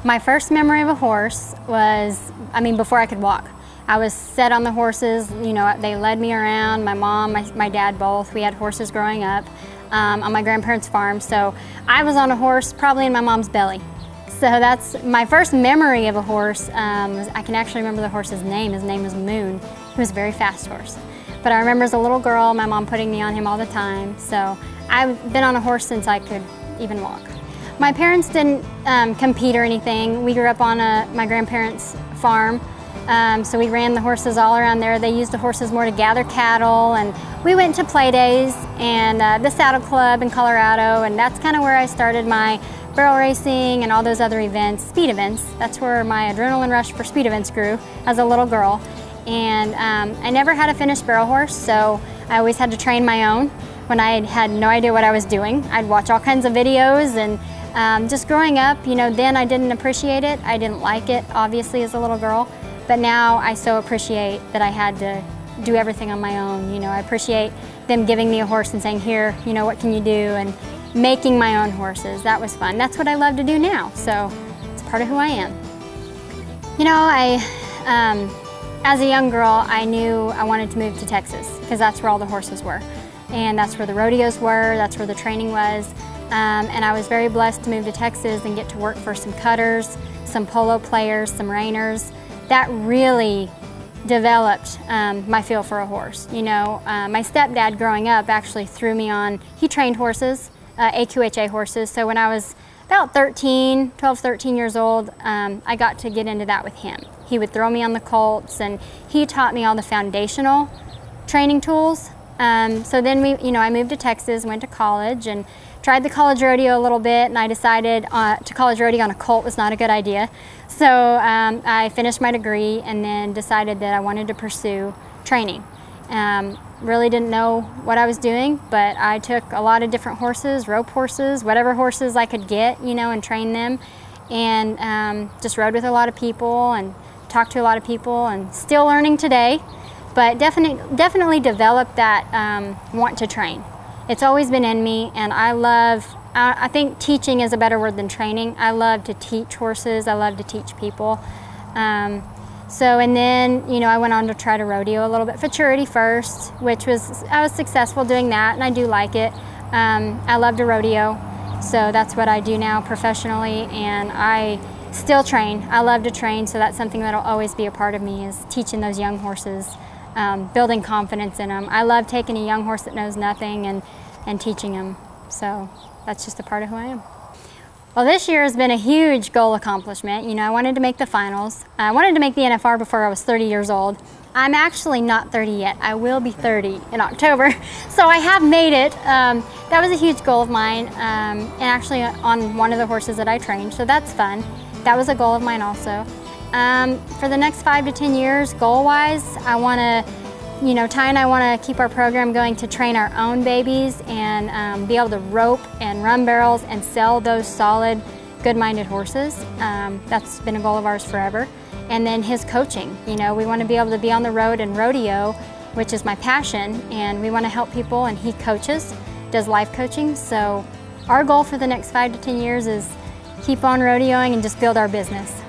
My first memory of a horse was, before I could walk. I was set on the horses, they led me around, my mom, my dad both. We had horses growing up on my grandparents' farm, so I was on a horse probably in my mom's belly. So that's my first memory of a horse. I can actually remember the horse's name. His name was Moon. He was a very fast horse. But I remember as a little girl, my mom putting me on him all the time. So I've been on a horse since I could even walk. My parents didn't compete or anything. We grew up on my grandparents' farm. So we ran the horses all around there. They used the horses more to gather cattle, and we went to play days and the saddle club in Colorado, and that's kind of where I started my barrel racing and all those other events, speed events. That's where my adrenaline rush for speed events grew as a little girl. And I never had a finished barrel horse, so I always had to train my own when I had no idea what I was doing. I'd watch all kinds of videos, and just growing up, then I didn't appreciate it. I didn't like it, obviously, as a little girl. But now I so appreciate that I had to do everything on my own. I appreciate them giving me a horse and saying, here, what can you do? And making my own horses. That was fun. That's what I love to do now. So it's part of who I am. As a young girl, I knew I wanted to move to Texas because that's where all the horses were. And that's where the rodeos were, that's where the training was. And I was very blessed to move to Texas and get to work for some cutters, some polo players, some reiners. That really developed my feel for a horse. My stepdad growing up actually threw me on, he trained horses, AQHA horses. So when I was about 12, 13 years old, I got to get into that with him. He would throw me on the colts, and he taught me all the foundational training tools. So then I moved to Texas, went to college, and tried the college rodeo a little bit, and I decided to college rodeo on a colt was not a good idea. So I finished my degree and then decided that I wanted to pursue training. Really didn't know what I was doing, but I took a lot of different horses, rope horses, whatever horses I could get, and train them, and just rode with a lot of people and talked to a lot of people, and still learning today, but definitely developed that want to train. It's always been in me, and I think teaching is a better word than training. I love to teach horses, I love to teach people. And then, I went on to try to rodeo a little bit, futurity first, I was successful doing that, and I do like it. I love to rodeo, so that's what I do now professionally, and I still train. I love to train, so that's something that'll always be a part of me, is teaching those young horses, building confidence in them. I love taking a young horse that knows nothing and teaching them, so that's just a part of who I am. Well, this year has been a huge goal accomplishment. I wanted to make the finals. I wanted to make the NFR before I was 30 years old. I'm actually not 30 yet. I will be 30 in October, so I have made it. That was a huge goal of mine, and actually on one of the horses that I trained, so that's fun. That was a goal of mine also. For the next 5 to 10 years, goal-wise, I want to, Ty and I want to keep our program going to train our own babies and be able to rope and run barrels and sell those solid, good-minded horses. That's been a goal of ours forever. And then his coaching. We want to be able to be on the road and rodeo, which is my passion, and we want to help people, and he coaches, does life coaching. So our goal for the next 5 to 10 years is keep on rodeoing and just build our business.